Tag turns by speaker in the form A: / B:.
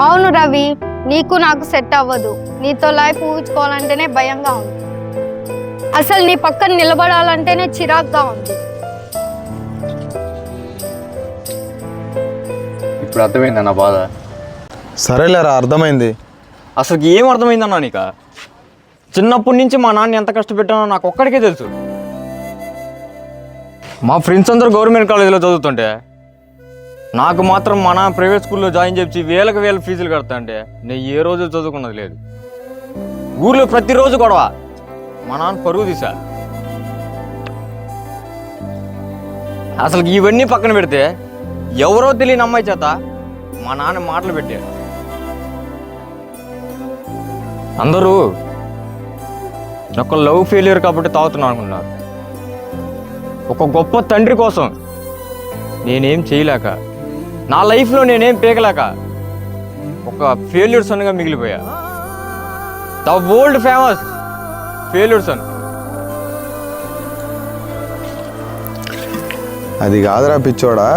A: అవును రవి, నీకు నాకు సెట్ అవ్వదు. నీతో లైఫ్ ఊహించుకోవాలంటేనే భయంగా ఉంది. అసలు నీ పక్కన నిలబడాలంటేనే చిరాగ్గా ఉంది.
B: ఇప్పుడు అర్థమైంది నా బాధ.
C: సరేలేరా, అర్థమైంది.
B: అసలు ఏం అర్థమైందన్నా నీకు? చిన్నప్పటి నుంచి మా నాన్న ఎంత కష్టపెట్టానో నాకు ఒక్కడికే తెలుసు. మా ఫ్రెండ్స్ అందరూ గవర్నమెంట్ కాలేజీలో చదువుతుంటే నాకు మాత్రం మా నాన్న ప్రైవేట్ స్కూల్లో జాయిన్ చేసి వేలకు వేల ఫీజులు కడతా అంటే నేను ఏ రోజు చదువుకున్నది లేదు. ఊర్లో ప్రతిరోజు గొడవ. మా నాన్న పరుగు తీసా. అసలు ఇవన్నీ పక్కన పెడితే ఎవరో తెలియని అమ్మాయి చేత మా నాన్న మాటలు పెట్టాడు. అందరూ ఒక లవ్ ఫెయిల్యూర్ కాబట్టి తాగుతున్నాను అనుకున్నారు. ఒక గొప్ప తండ్రి కోసం నేనేం చేయలేక, నా లైఫ్లో నేనేం పీకలేక ఒక ఫెయిల్యూర్ సన్గా మిగిలిపోయా. The world famous failure son.
C: అది కాదురా పిచ్చోడా,